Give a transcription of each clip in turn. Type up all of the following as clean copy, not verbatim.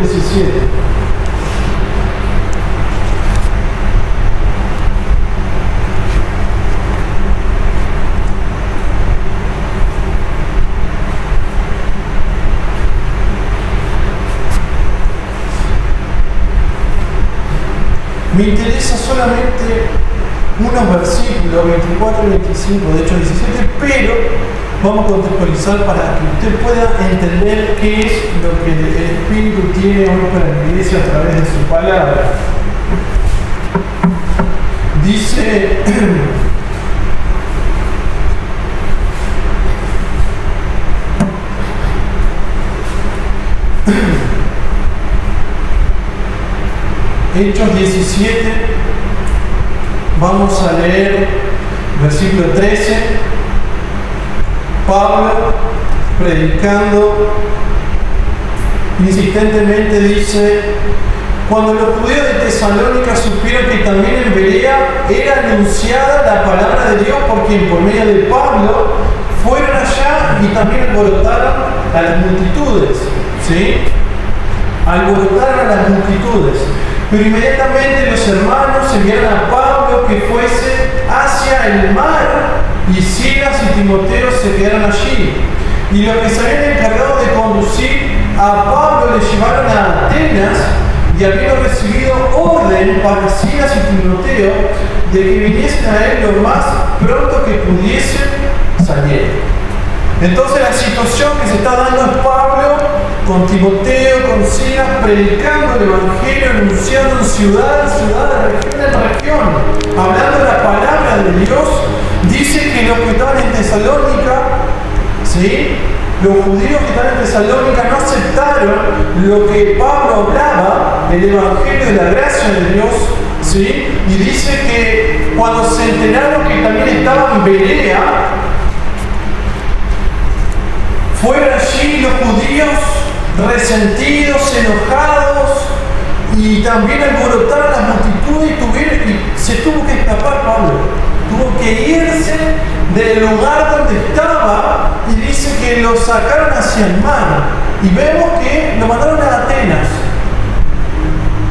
17. Me interesa solamente unos versículos, 24 y 25 de Hechos 17, pero vamos a contextualizar para que usted pueda entender qué es lo que el Espíritu tiene hoy para la iglesia a través de su palabra. Dice Hechos 17, vamos a leer versículo 13. Pablo, predicando insistentemente, dice: cuando los judíos de Tesalónica supieron que también en Berea era anunciada la palabra de Dios por quien, por medio de Pablo, fueron allá y también alborotaron a las multitudes. ¿Sí? Alborotaron a las multitudes. Pero inmediatamente los hermanos enviaron a Pablo que fuese hacia el mar, y Silas y Timoteo se quedaron allí. Y los que se habían encargado de conducir a Pablo le llevaron a Atenas, y habiendo recibido orden para Silas y Timoteo de que viniesen a él lo más pronto que pudiesen, salieron. Entonces la situación que se está dando es Pablo con Timoteo, con Silas, predicando el Evangelio, anunciando en ciudad en ciudad, de región en región, hablando la palabra de Dios. Dice que los que estaban en Tesalónica, ¿sí?, los judíos que estaban en Tesalónica no aceptaron lo que Pablo hablaba, el Evangelio de la gracia de Dios, ¿sí? Y dice que cuando se enteraron que también estaba en Berea, fueron allí los judíos resentidos, enojados, y también alborotaron las multitudes y se tuvo que escapar Pablo. Tuvo que irse del lugar donde estaba, y dice que lo sacaron hacia el mar. Y vemos que lo mandaron a Atenas.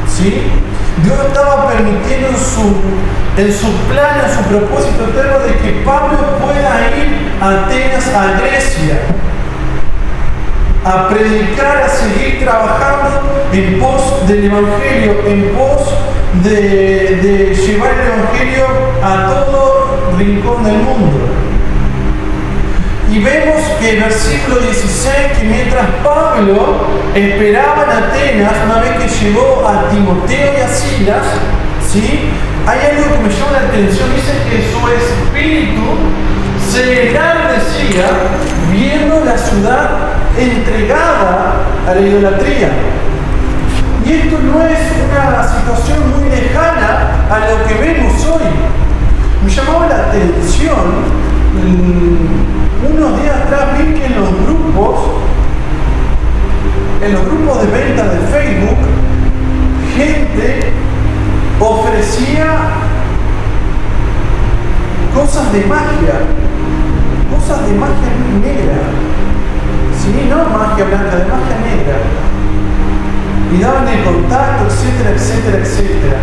¿Sí? Dios estaba permitiendo en su plan, en su propósito eterno, de que Pablo pueda ir a Atenas, a Grecia, a predicar, a seguir trabajando en pos del Evangelio, en pos de llevar el Evangelio a todo rincón del mundo. Y vemos que el versículo 16, que mientras Pablo esperaba en Atenas, una vez que llegó a Timoteo y a Silas, ¿sí?, hay algo que me llama la atención. Dice que su espíritu se enardecía viendo la ciudad entregada a la idolatría. Y esto no es una situación muy lejana a lo que vemos hoy. Me llamaba la atención, unos días atrás vi que en los grupos de venta de Facebook, gente ofrecía cosas de magia negra. Sí, no magia blanca, de magia negra. Y daban el contacto, etcétera, etcétera, etcétera.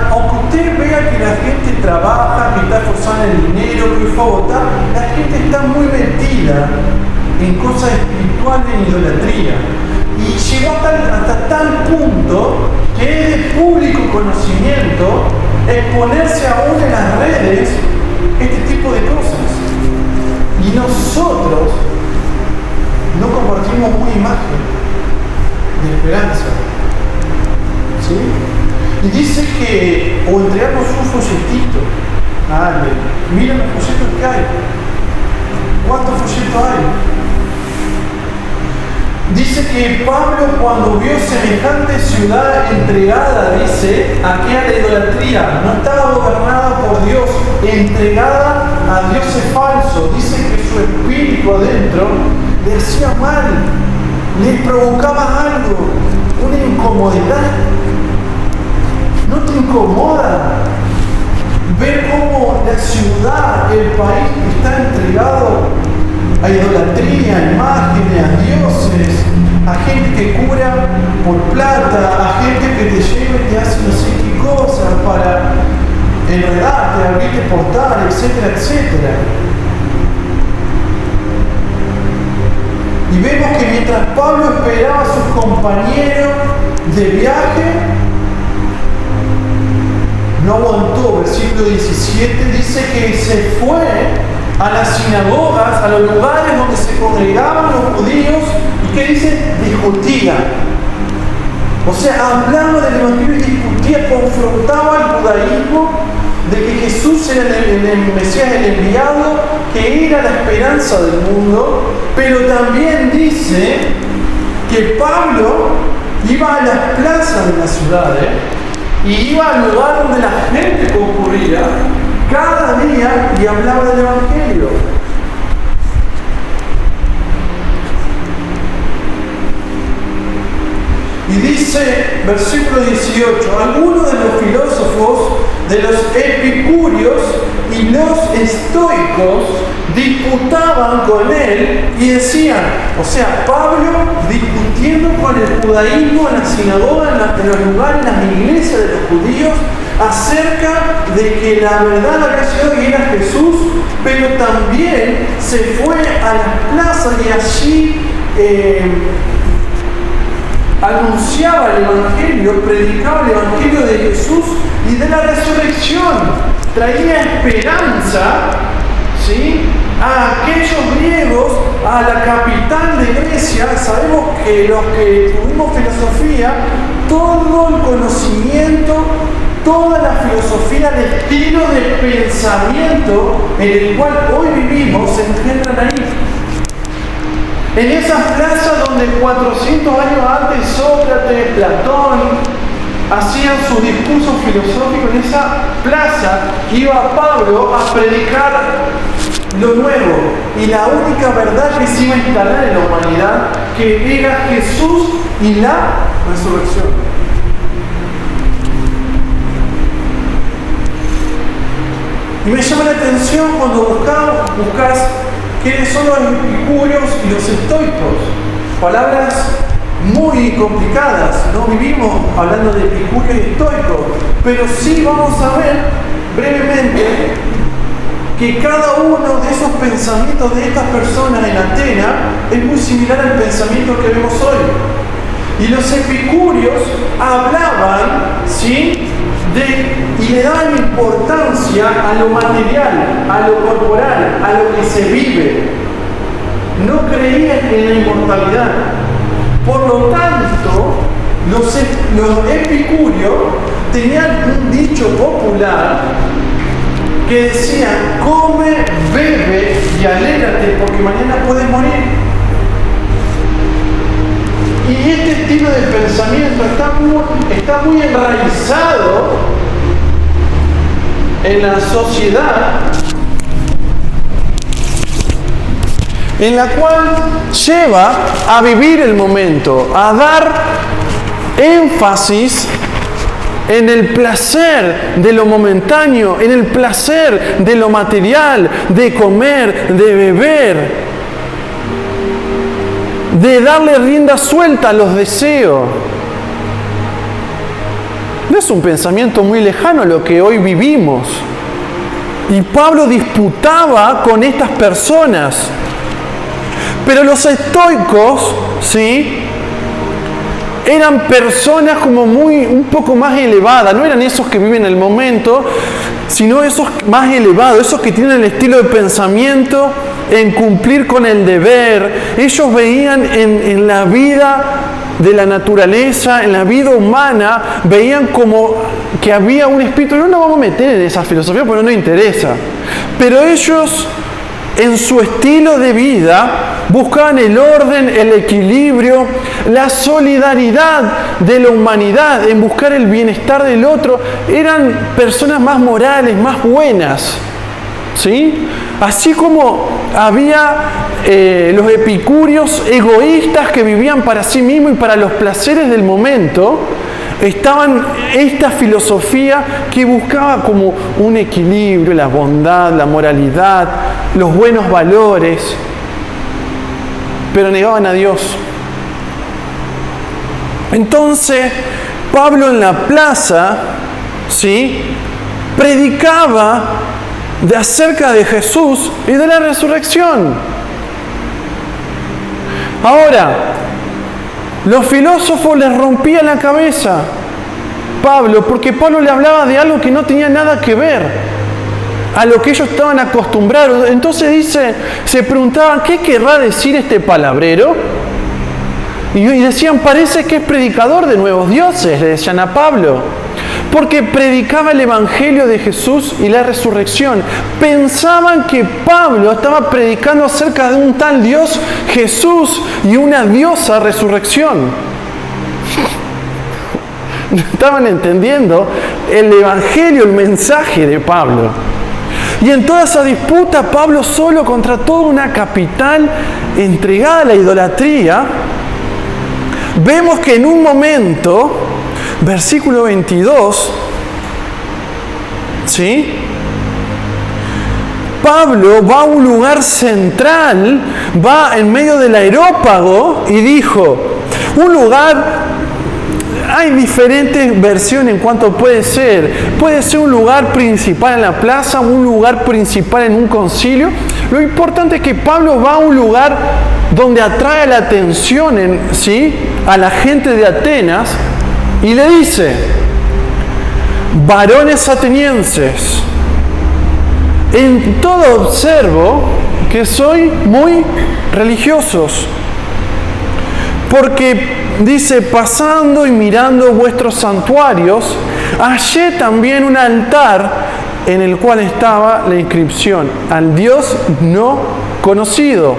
Aunque usted vea que la gente trabaja, que está esforzando el dinero, que fue a votar, la gente está muy metida en cosas espirituales, en idolatría. Y llegó hasta tal punto que es de público conocimiento exponerse aún en las redes este tipo de cosas. Y nosotros no compartimos una imagen de esperanza. ¿Sí? Y dice que, o entregamos un folletito a alguien. Miren los folletos que hay. ¿Cuántos folletos hay? Dice que Pablo, cuando vio semejante ciudad entregada, dice, aquí a la idolatría, no estaba gobernada por Dios, entregada a dioses falsos. Dice que su espíritu adentro le hacía mal, le provocaba algo, una incomodidad. ¿No te incomoda ver cómo la ciudad, el país está entregado a idolatría, a imágenes, a dioses, a gente que que portar, etcétera, etcétera. Y vemos que mientras Pablo esperaba a sus compañeros de viaje, no aguantó. Versículo 17 dice que se fue a las sinagogas, a los lugares donde se congregaban los judíos, y que dice, discutía. O sea, hablaba del Evangelio y discutía, confrontaba al judaísmo de que Jesús era el Mesías, el enviado, que era la esperanza del mundo. Pero también dice que Pablo iba a las plazas de las ciudades y iba al lugar donde la gente concurría cada día y hablaba del Evangelio. Y dice, versículo 18, algunos de los filósofos, de los epicúreos y los estoicos disputaban con él y decían, o sea, Pablo discutiendo con el judaísmo en la sinagoga, en los lugares, en las iglesias de los judíos, acerca de que la verdad había sido que era Jesús, pero también se fue a las plazas y allí anunciaba el Evangelio, predicaba el Evangelio de Jesús y de la resurrección. Traía esperanza, ¿sí?, a aquellos griegos, a la capital de Grecia. Sabemos que los que tuvimos filosofía, todo el conocimiento, toda la filosofía, el estilo de pensamiento en el cual hoy vivimos se encuentran ahí. En esas plazas donde 400 años antes Sócrates, Platón hacían sus discursos filosóficos, en esa plaza iba Pablo a predicar lo nuevo y la única verdad que se iba a instalar en la humanidad, que era Jesús y la resurrección. Y me llama la atención cuando buscas quiénes son los epicúreos y los estoicos. Palabras muy complicadas, no vivimos hablando de epicúreos y estoicos, pero sí vamos a ver brevemente que cada uno de esos pensamientos de estas personas en Atenas es muy similar al pensamiento que vemos hoy. Y los epicúreos hablaban, ¿sí?, y le daban importancia a lo material, a lo corporal, a lo que se vive. No creían en la inmortalidad. Por lo tanto, los epicúreos tenían un dicho popular que decía: come, bebe y alégrate porque mañana puedes morir. Y este estilo de pensamiento está muy enraizado en la sociedad, en la cual lleva a vivir el momento, a dar énfasis en el placer de lo momentáneo, en el placer de lo material, de comer, de beber, de darle rienda suelta a los deseos. No es un pensamiento muy lejano a lo que hoy vivimos. Y Pablo disputaba con estas personas. Pero los estoicos, ¿sí?, eran personas como un poco más elevadas. No eran esos que viven el momento, sino esos más elevados, esos que tienen el estilo de pensamiento en cumplir con el deber. Ellos veían en la vida de la naturaleza, en la vida humana, veían como que había un espíritu. No nos vamos a meter en esa filosofía porque no nos interesa. Pero ellos, en su estilo de vida, buscaban el orden, el equilibrio, la solidaridad de la humanidad, en buscar el bienestar del otro. Eran personas más morales, más buenas, ¿sí? Así como había los epicúreos egoístas que vivían para sí mismos y para los placeres del momento, estaban esta filosofía que buscaba como un equilibrio, la bondad, la moralidad, los buenos valores, pero negaban a Dios. Entonces, Pablo en la plaza, ¿sí?, predicaba acerca de Jesús y de la resurrección. Ahora, los filósofos les rompían la cabeza Pablo, porque Pablo le hablaba de algo que no tenía nada que ver a lo que ellos estaban acostumbrados. Entonces se preguntaban, ¿qué querrá decir este palabrero? Y decían, parece que es predicador de nuevos dioses, le decían a Pablo, porque predicaba el Evangelio de Jesús y la resurrección. Pensaban que Pablo estaba predicando acerca de un tal Dios Jesús y una diosa resurrección. No estaban entendiendo el Evangelio, el mensaje de Pablo. Y en toda esa disputa, Pablo solo contra toda una capital entregada a la idolatría, vemos que en un momento, versículo 22, ¿sí? Pablo va a un lugar central, va en medio del areópago y dijo, un lugar. Hay diferentes versiones en cuanto puede ser. Puede ser un lugar principal en la plaza, un lugar principal en un concilio. Lo importante es que Pablo va a un lugar donde atrae la atención ¿sí? a la gente de Atenas y le dice, varones atenienses, en todo observo que soy muy religiosos, porque dice, pasando y mirando vuestros santuarios, hallé también un altar en el cual estaba la inscripción, al Dios no conocido.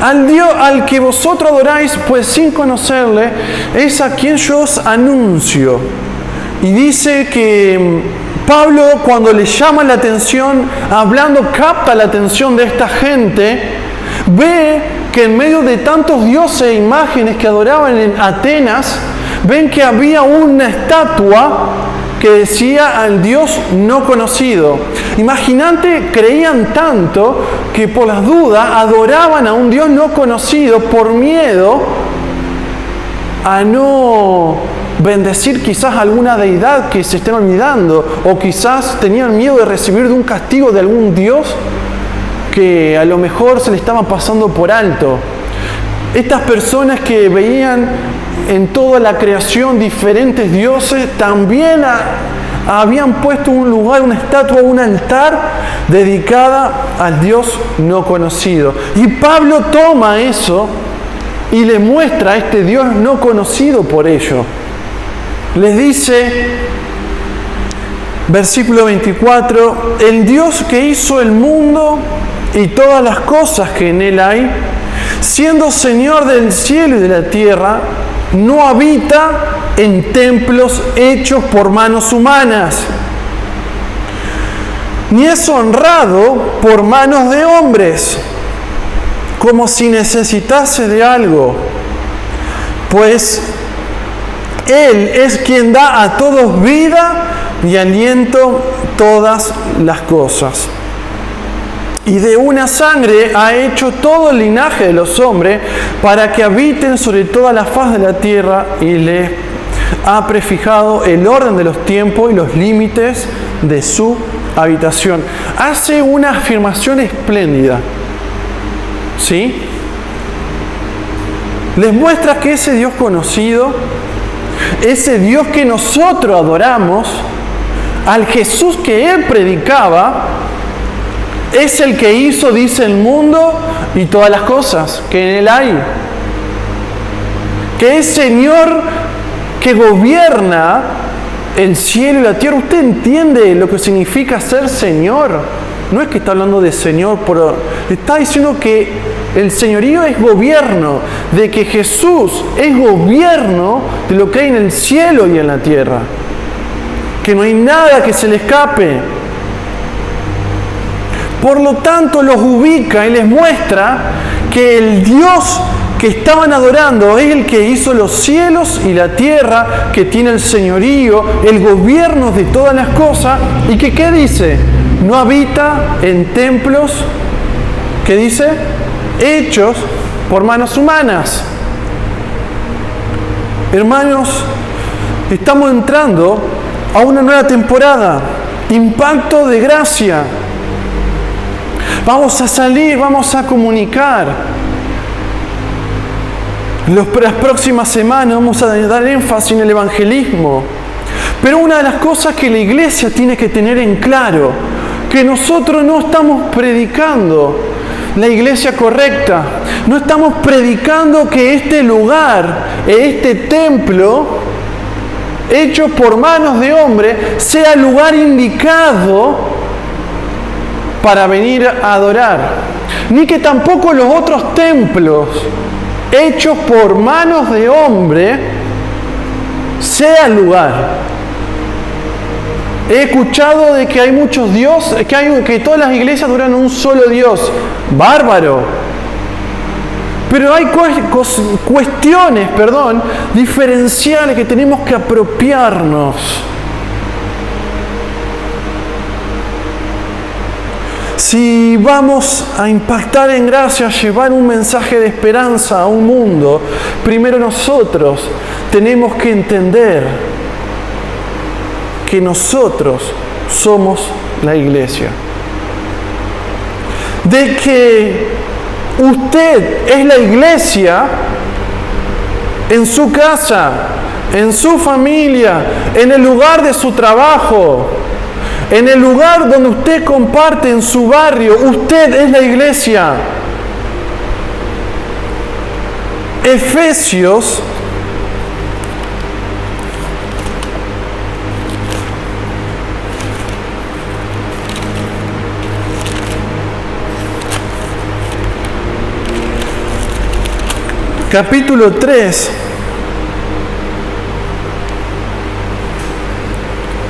Al Dios al que vosotros adoráis, pues sin conocerle, es a quien yo os anuncio. Y dice que Pablo, cuando le llama la atención, hablando, capta la atención de esta gente, ve que en medio de tantos dioses e imágenes que adoraban en Atenas, ven que había una estatua que decía al Dios no conocido. Imagínate, creían tanto que por las dudas adoraban a un Dios no conocido por miedo a no bendecir quizás alguna deidad que se estén olvidando, o quizás tenían miedo de recibir de un castigo de algún Dios que a lo mejor se le estaban pasando por alto. Estas personas que veían en toda la creación diferentes dioses, también habían puesto un lugar, una estatua, un altar dedicada al Dios no conocido. Y Pablo toma eso y le muestra a este Dios no conocido por ello. Les dice, versículo 24, el Dios que hizo el mundo y todas las cosas que en él hay, siendo Señor del cielo y de la tierra, no habita en templos hechos por manos humanas, ni es honrado por manos de hombres, como si necesitase de algo, pues Él es quien da a todos vida y aliento todas las cosas. Y de una sangre ha hecho todo el linaje de los hombres para que habiten sobre toda la faz de la tierra, y les ha prefijado el orden de los tiempos y los límites de su habitación. Hace una afirmación espléndida, ¿sí? Les muestra que ese Dios conocido, ese Dios que nosotros adoramos, al Jesús que Él predicaba, es el que hizo, dice, el mundo y todas las cosas que en él hay. Que es Señor que gobierna el cielo y la tierra. ¿Usted entiende lo que significa ser Señor? No es que está hablando de Señor, pero está diciendo que el señorío es gobierno, de que Jesús es gobierno de lo que hay en el cielo y en la tierra. Que no hay nada que se le escape. Por lo tanto, los ubica y les muestra que el Dios que estaban adorando es el que hizo los cielos y la tierra, que tiene el señorío, el gobierno de todas las cosas, y que, ¿qué dice? No habita en templos, ¿qué dice? Hechos por manos humanas. Hermanos, estamos entrando a una nueva temporada. impacto de gracia. Vamos a salir, vamos a comunicar. Las próximas semanas vamos a dar énfasis en el evangelismo. Pero una de las cosas que la iglesia tiene que tener en claro, que nosotros no estamos predicando la iglesia correcta, no estamos predicando que este lugar, este templo, hecho por manos de hombre, sea el lugar indicado para venir a adorar. Ni que tampoco los otros templos, hechos por manos de hombre, sea el lugar. He escuchado de que hay muchos dioses, que todas las iglesias adoran a un solo Dios. Bárbaro. Pero hay cuestiones, diferenciales que tenemos que apropiarnos. Si vamos a impactar en gracia, llevar un mensaje de esperanza a un mundo, primero nosotros tenemos que entender que nosotros somos la iglesia. De que usted es la iglesia en su casa, en su familia, en el lugar de su trabajo, en el lugar donde usted comparte, en su barrio, usted es la iglesia. Efesios capítulo 3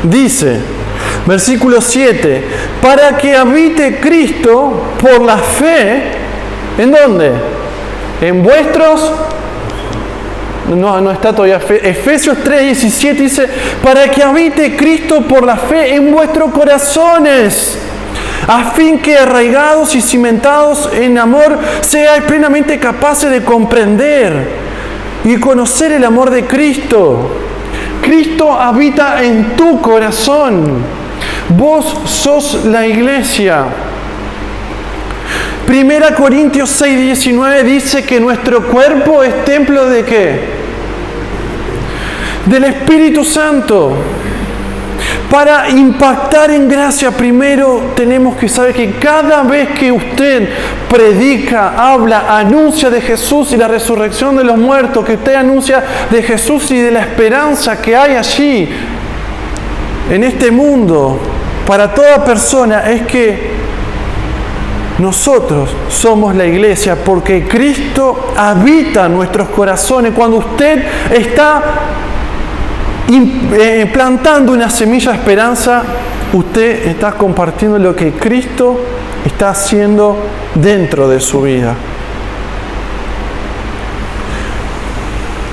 dice, versículo 7, para que habite Cristo por la fe, ¿en dónde? En vuestros, no está todavía fe. Efesios 3:17 dice, para que habite Cristo por la fe en vuestros corazones, a fin que arraigados y cimentados en amor, seáis plenamente capaces de comprender y conocer el amor de Cristo. Cristo habita en tu corazón. Vos sos la iglesia. 1 Corintios 6:19 dice que nuestro cuerpo es templo ¿de qué? Del Espíritu Santo. Para impactar en gracia, primero tenemos que saber que cada vez que usted predica, habla, anuncia de Jesús y la resurrección de los muertos, que usted anuncia de Jesús y de la esperanza que hay allí, en este mundo, para toda persona, es que nosotros somos la iglesia, porque Cristo habita en nuestros corazones. Cuando usted está plantando una semilla de esperanza, usted está compartiendo lo que Cristo está haciendo dentro de su vida.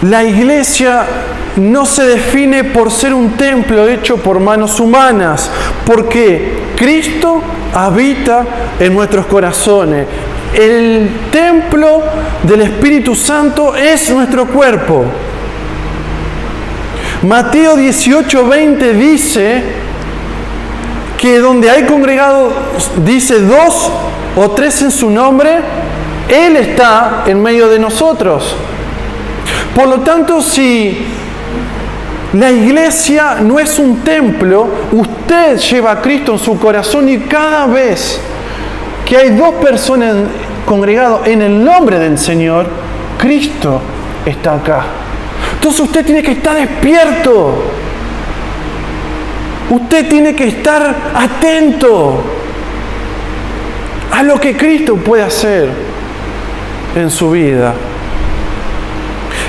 La iglesia no se define por ser un templo hecho por manos humanas, porque Cristo habita en nuestros corazones. El templo del Espíritu Santo es nuestro cuerpo. Mateo 18:20 dice que donde hay congregados, dice 2 o 3 en su nombre, Él está en medio de nosotros. Por lo tanto, si la iglesia no es un templo, usted lleva a Cristo en su corazón, y cada vez que hay 2 personas congregadas en el nombre del Señor, Cristo está acá. Entonces usted tiene que estar despierto. Usted tiene que estar atento a lo que Cristo puede hacer en su vida.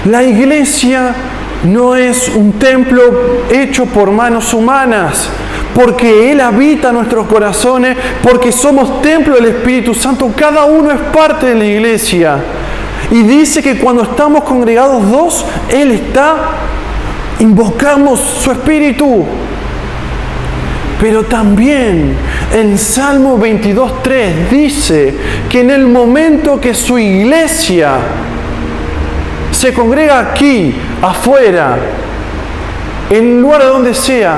La iglesia no es un templo hecho por manos humanas, porque Él habita en nuestros corazones, porque somos templo del Espíritu Santo. Cada uno es parte de la iglesia. Y dice que cuando estamos congregados 2, Él está, invocamos su Espíritu. Pero también en Salmo 22:3 dice que en el momento que su iglesia se congrega aquí, afuera, en el lugar donde sea,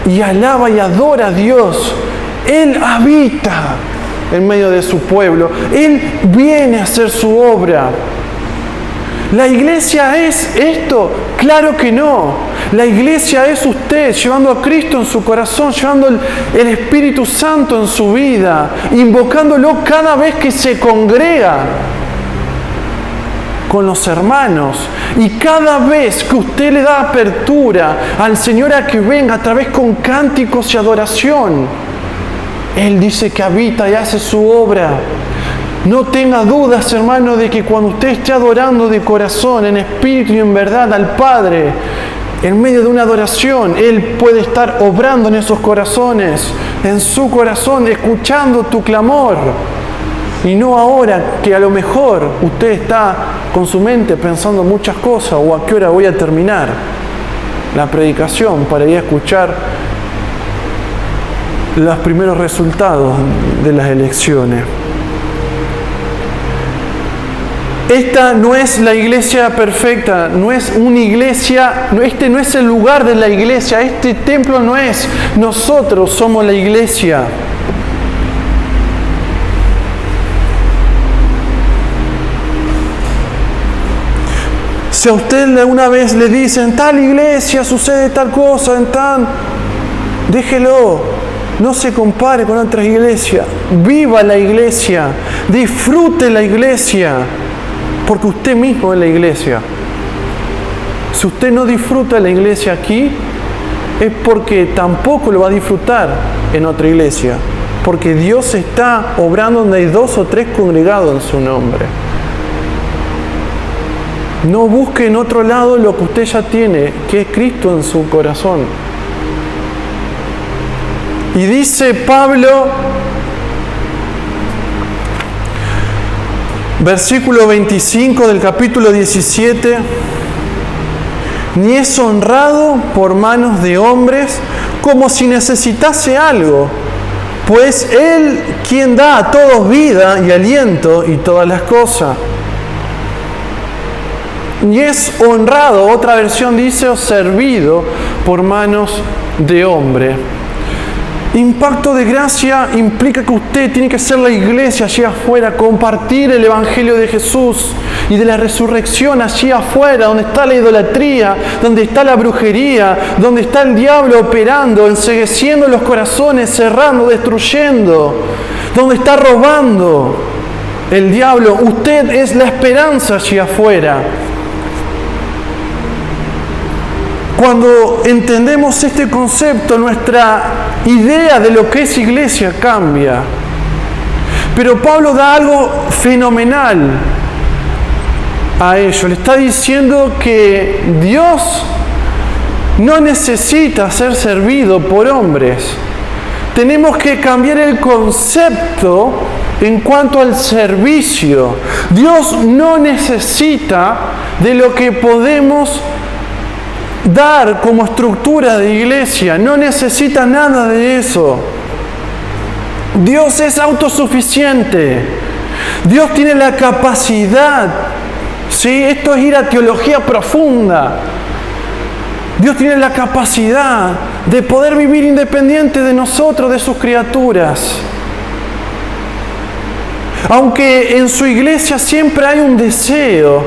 y alaba y adora a Dios. Él habita en medio de su pueblo. Él viene a hacer su obra. ¿La iglesia es esto? Claro que no. La iglesia es usted llevando a Cristo en su corazón, llevando el Espíritu Santo en su vida, invocándolo cada vez que se congrega con los hermanos. Y cada vez que usted le da apertura al Señor a que venga a través con cánticos y adoración, Él dice que habita y hace su obra. No tenga dudas, hermano, de que cuando usted esté adorando de corazón, en espíritu y en verdad al Padre, en medio de una adoración, Él puede estar obrando en esos corazones, en su corazón, escuchando tu clamor. Y no ahora que a lo mejor usted está con su mente pensando muchas cosas, o a qué hora voy a terminar la predicación para ir a escuchar los primeros resultados de las elecciones. Esta no es la iglesia perfecta, no es una iglesia, este no es el lugar de la iglesia, este templo no es, nosotros somos la iglesia. Si a usted una vez le dicen, en tal iglesia sucede tal cosa, déjelo, no se compare con otras iglesias, viva la iglesia, disfrute la iglesia. Porque usted mismo es la iglesia. Si usted no disfruta la iglesia aquí, es porque tampoco lo va a disfrutar en otra iglesia. Porque Dios está obrando donde hay 2 o 3 congregados en su nombre. No busque en otro lado lo que usted ya tiene, que es Cristo en su corazón. Y dice Pablo, versículo 25 del capítulo 17, ni es honrado por manos de hombres como si necesitase algo, pues Él quien da a todos vida y aliento y todas las cosas. Ni es honrado, otra versión dice, o servido por manos de hombre. Impacto de gracia implica que usted tiene que ser la iglesia allí afuera, compartir el Evangelio de Jesús y de la resurrección allí afuera, donde está la idolatría, donde está la brujería, donde está el diablo operando, encegueciendo los corazones, cerrando, destruyendo, donde está robando el diablo. Usted es la esperanza allí afuera. Cuando entendemos este concepto, nuestra idea de lo que es iglesia cambia. Pero Pablo da algo fenomenal a ello. Le está diciendo que Dios no necesita ser servido por hombres. Tenemos que cambiar el concepto en cuanto al servicio. Dios no necesita de lo que podemos dar como estructura de iglesia, no necesita nada de eso. Dios es autosuficiente. Dios tiene la capacidad, ¿sí? Esto es ir a teología profunda. Dios tiene la capacidad de poder vivir independiente de nosotros, de sus criaturas. Aunque en su iglesia siempre hay un deseo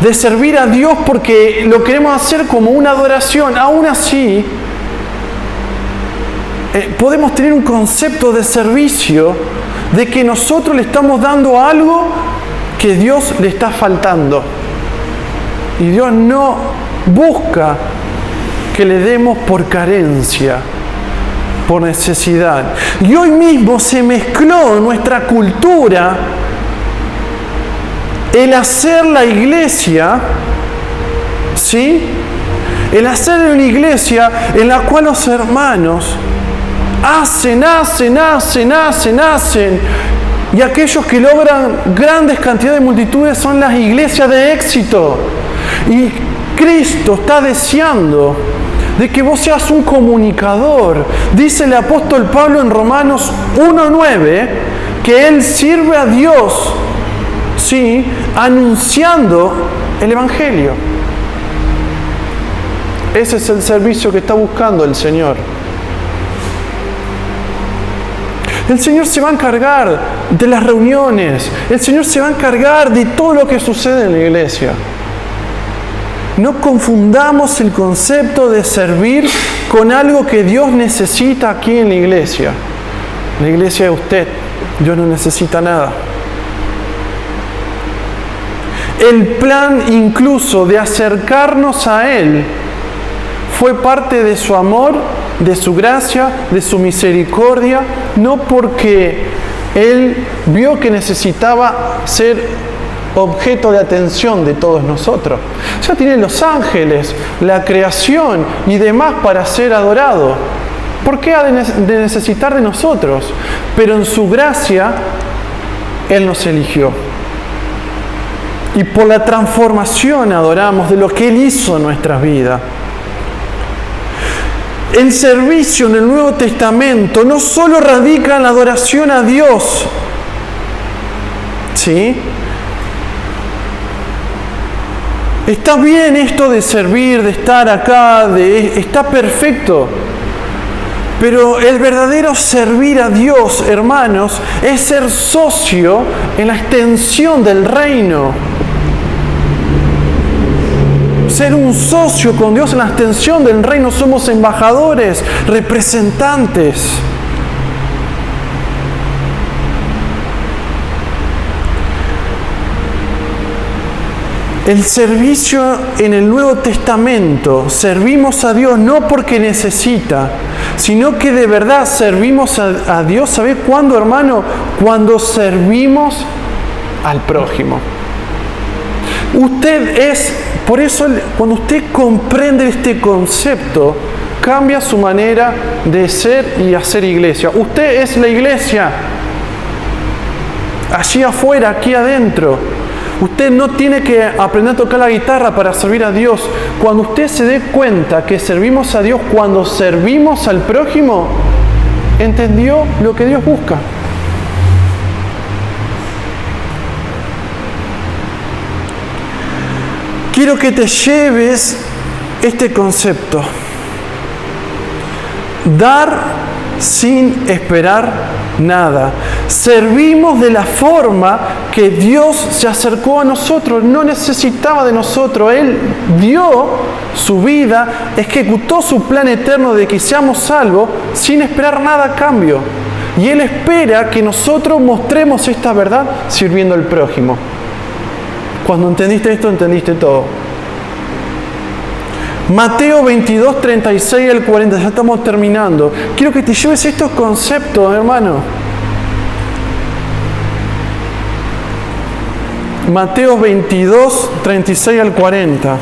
de servir a Dios porque lo queremos hacer como una adoración, aún así podemos tener un concepto de servicio, de que nosotros le estamos dando algo que Dios le está faltando. Y Dios no busca que le demos por carencia, por necesidad. Y hoy mismo se mezcló en nuestra cultura el hacer la iglesia, ¿sí? El hacer una iglesia en la cual los hermanos hacen, y aquellos que logran grandes cantidades de multitudes son las iglesias de éxito. Y Cristo está deseando de que vos seas un comunicador. Dice el apóstol Pablo en Romanos 1:9 que Él sirve a Dios, sí, anunciando el Evangelio. Ese es el servicio que está buscando el Señor. El Señor se va a encargar de las reuniones. El Señor se va a encargar de todo lo que sucede en la iglesia. No confundamos el concepto de servir con algo que Dios necesita aquí en la iglesia. La iglesia de usted, Dios no necesita nada. El plan incluso de acercarnos a Él fue parte de su amor, de su gracia, de su misericordia, no porque Él vio que necesitaba ser objeto de atención de todos nosotros. Ya tiene los ángeles, la creación y demás para ser adorado. ¿Por qué ha de necesitar de nosotros? Pero en su gracia, Él nos eligió. Y por la transformación adoramos de lo que Él hizo en nuestras vidas. El servicio en el Nuevo Testamento no solo radica en la adoración a Dios, ¿sí? Está bien esto de servir, de estar acá, está perfecto. Pero el verdadero servir a Dios, hermanos, es ser socio en la extensión del reino. Ser un socio con Dios en la extensión del reino. Somos embajadores, representantes. El servicio en el Nuevo Testamento, servimos a Dios no porque necesita, sino que de verdad servimos a Dios. ¿Sabe cuándo, hermano? Cuando servimos al prójimo. Por eso cuando usted comprende este concepto, cambia su manera de ser y hacer iglesia. Usted es la iglesia. Allí afuera, aquí adentro. Usted no tiene que aprender a tocar la guitarra para servir a Dios. Cuando usted se dé cuenta que servimos a Dios, cuando servimos al prójimo, entendió lo que Dios busca. Quiero que te lleves este concepto. Dar sin esperar nada. Servimos de la forma que Dios se acercó a nosotros. No necesitaba de nosotros. Él dio su vida, ejecutó su plan eterno de que seamos salvos sin esperar nada a cambio. Y Él espera que nosotros mostremos esta verdad sirviendo al prójimo. Cuando entendiste esto, entendiste todo. Mateo 22, 36 al 40, ya estamos terminando. Quiero que te lleves estos conceptos, hermano. Mateo 22, 36 al 40.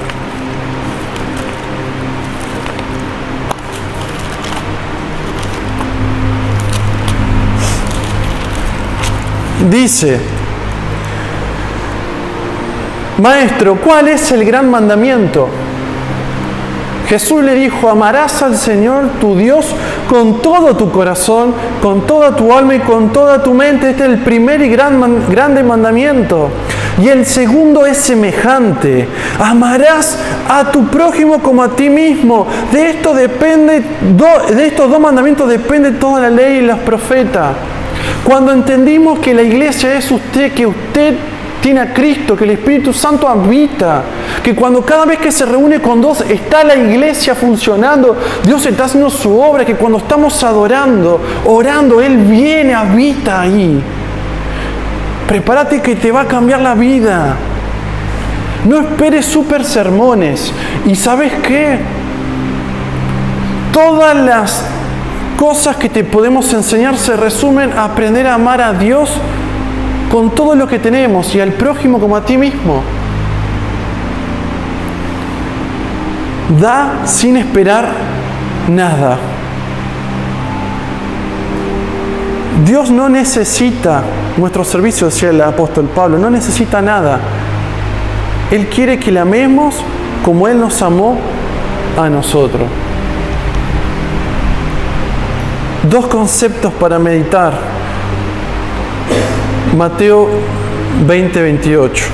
Dice: Maestro, ¿cuál es el gran mandamiento? Jesús le dijo: amarás al Señor tu Dios con todo tu corazón, con toda tu alma y con toda tu mente. Este es el primer y grande mandamiento. Y el segundo es semejante: amarás a tu prójimo como a ti mismo. De estos dos mandamientos depende toda la ley y los profetas. Cuando entendimos que la iglesia es usted, que usted tiene a Cristo, que el Espíritu Santo habita, que cuando cada vez que se reúne con Dios está la iglesia funcionando, Dios está haciendo su obra, que cuando estamos adorando, orando, Él viene, habita ahí. Prepárate que te va a cambiar la vida. No esperes super sermones. ¿Y sabes qué? Todas las cosas que te podemos enseñar se resumen a aprender a amar a Dios con todo lo que tenemos y al prójimo como a ti mismo. Da sin esperar nada. Dios no necesita nuestro servicio, decía el apóstol Pablo, no necesita nada. Él quiere que le amemos como Él nos amó a nosotros. Dos conceptos para meditar. Mateo 20, 28.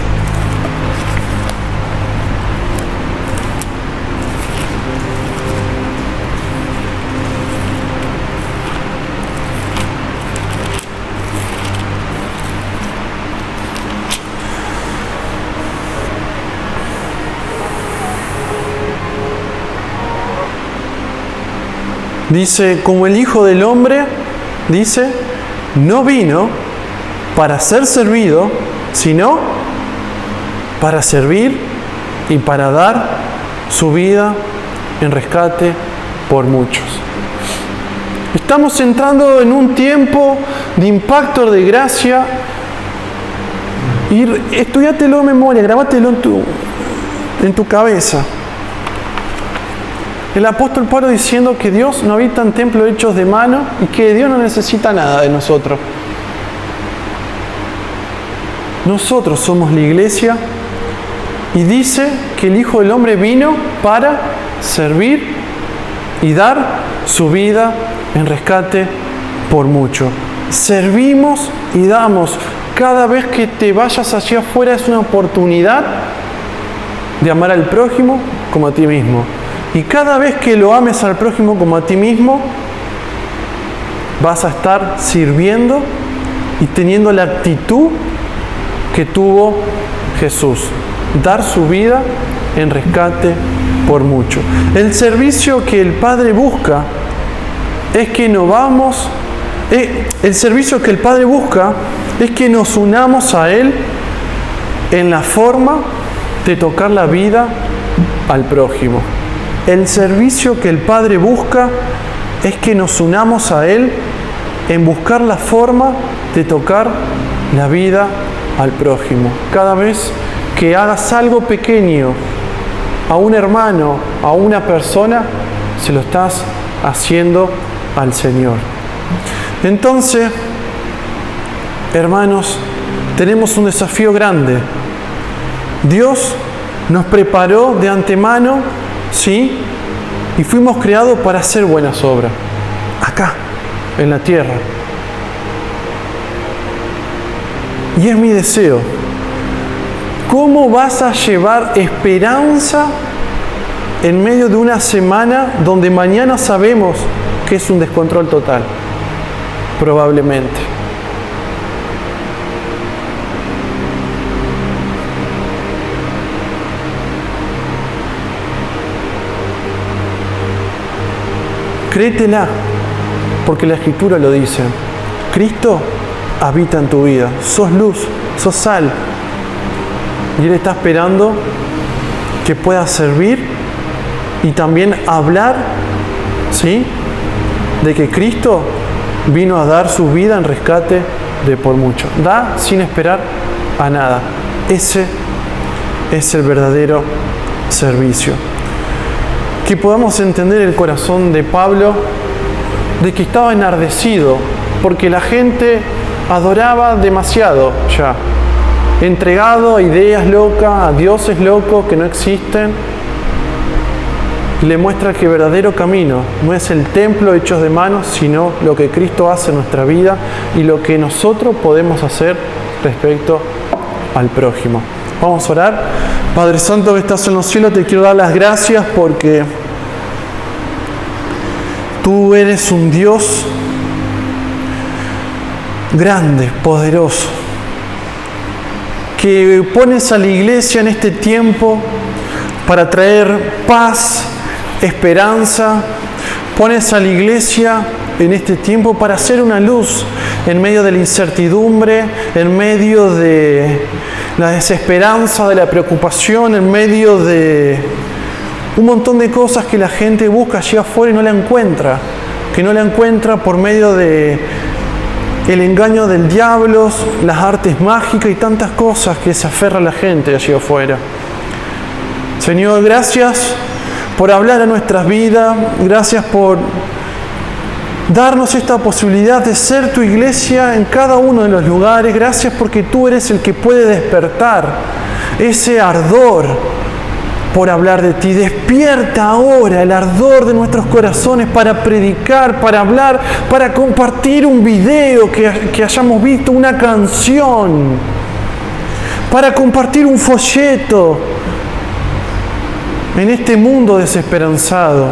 Dice, como el Hijo del Hombre, dice, no vino para ser servido, sino para servir y para dar su vida en rescate por muchos. Estamos entrando en un tiempo de impacto de gracia. Y estudiátelo de memoria, grabátelo en tu cabeza. El apóstol Pablo diciendo que Dios no habita en templos hechos de mano y que Dios no necesita nada de nosotros. Nosotros somos la iglesia y dice que el Hijo del Hombre vino para servir y dar su vida en rescate por mucho. Servimos y damos. Cada vez que te vayas hacia afuera es una oportunidad de amar al prójimo como a ti mismo. Y cada vez que lo ames al prójimo como a ti mismo, vas a estar sirviendo y teniendo la actitud que tuvo Jesús. Dar su vida en rescate por mucho. El servicio que el Padre busca es que el servicio que el Padre busca es que nos unamos a Él en la forma de tocar la vida al prójimo. El servicio que el Padre busca es que nos unamos a Él en buscar la forma de tocar la vida al prójimo. Cada vez que hagas algo pequeño a un hermano, a una persona, se lo estás haciendo al Señor. Entonces, hermanos, tenemos un desafío grande. Dios nos preparó de antemano, ¿sí? Y fuimos creados para hacer buenas obras, acá, en la tierra. Y es mi deseo. ¿Cómo vas a llevar esperanza en medio de una semana donde mañana sabemos que es un descontrol total? Probablemente. Créetela, porque la Escritura lo dice. Cristo habita en tu vida. Sos luz, sos sal. Y Él está esperando que puedas servir y también hablar, ¿sí?, de que Cristo vino a dar su vida en rescate de por mucho. Da sin esperar a nada. Ese es el verdadero servicio. Que podamos entender el corazón de Pablo, de que estaba enardecido, porque la gente adoraba demasiado ya, entregado a ideas locas, a dioses locos que no existen. Le muestra que el verdadero camino no es el templo hechos de manos, sino lo que Cristo hace en nuestra vida y lo que nosotros podemos hacer respecto al prójimo. Vamos a orar. Padre Santo que estás en los cielos, te quiero dar las gracias porque tú eres un Dios grande, poderoso, que pones a la iglesia en este tiempo para traer paz, esperanza. Pones a la iglesia en este tiempo para ser una luz en medio de la incertidumbre, en medio de la desesperanza, de la preocupación, en medio de un montón de cosas que la gente busca allí afuera y no la encuentra, que no la encuentra por medio de el engaño del diablo, las artes mágicas y tantas cosas que se aferra a la gente allí afuera. Señor, gracias por hablar a nuestras vidas, gracias por darnos esta posibilidad de ser tu iglesia en cada uno de los lugares. Gracias porque tú eres el que puede despertar ese ardor por hablar de ti. Despierta ahora el ardor de nuestros corazones para predicar, para hablar, para compartir un video que hayamos visto, una canción, para compartir un folleto en este mundo desesperanzado.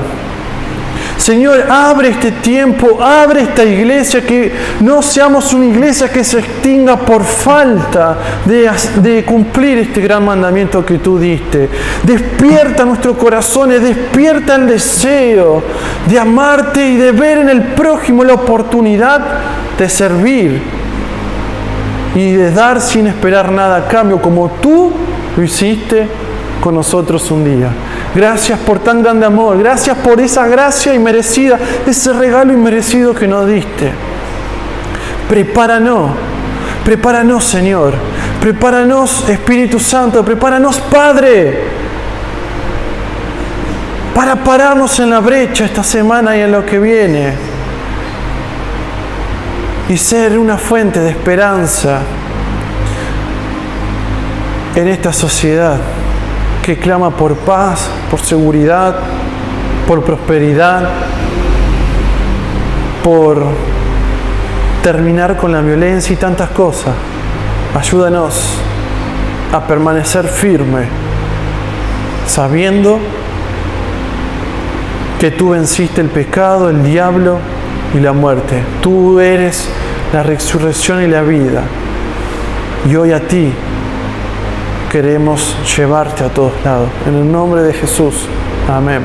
Señor, abre este tiempo, abre esta iglesia, que no seamos una iglesia que se extinga por falta de cumplir este gran mandamiento que tú diste. Despierta nuestros corazones, despierta el deseo de amarte y de ver en el prójimo la oportunidad de servir y de dar sin esperar nada a cambio, como tú lo hiciste con nosotros un día. Gracias por tan grande amor, gracias por esa gracia inmerecida, ese regalo inmerecido que nos diste. Prepáranos Señor, prepáranos Espíritu Santo, prepáranos Padre, para pararnos en la brecha esta semana y en lo que viene, y ser una fuente de esperanza en esta sociedad que clama por paz, por seguridad, por prosperidad, por terminar con la violencia y tantas cosas. Ayúdanos a permanecer firme, sabiendo que tú venciste el pecado, el diablo y la muerte. Tú eres la resurrección y la vida. Y hoy a ti queremos llevarte a todos lados. En el nombre de Jesús. Amén.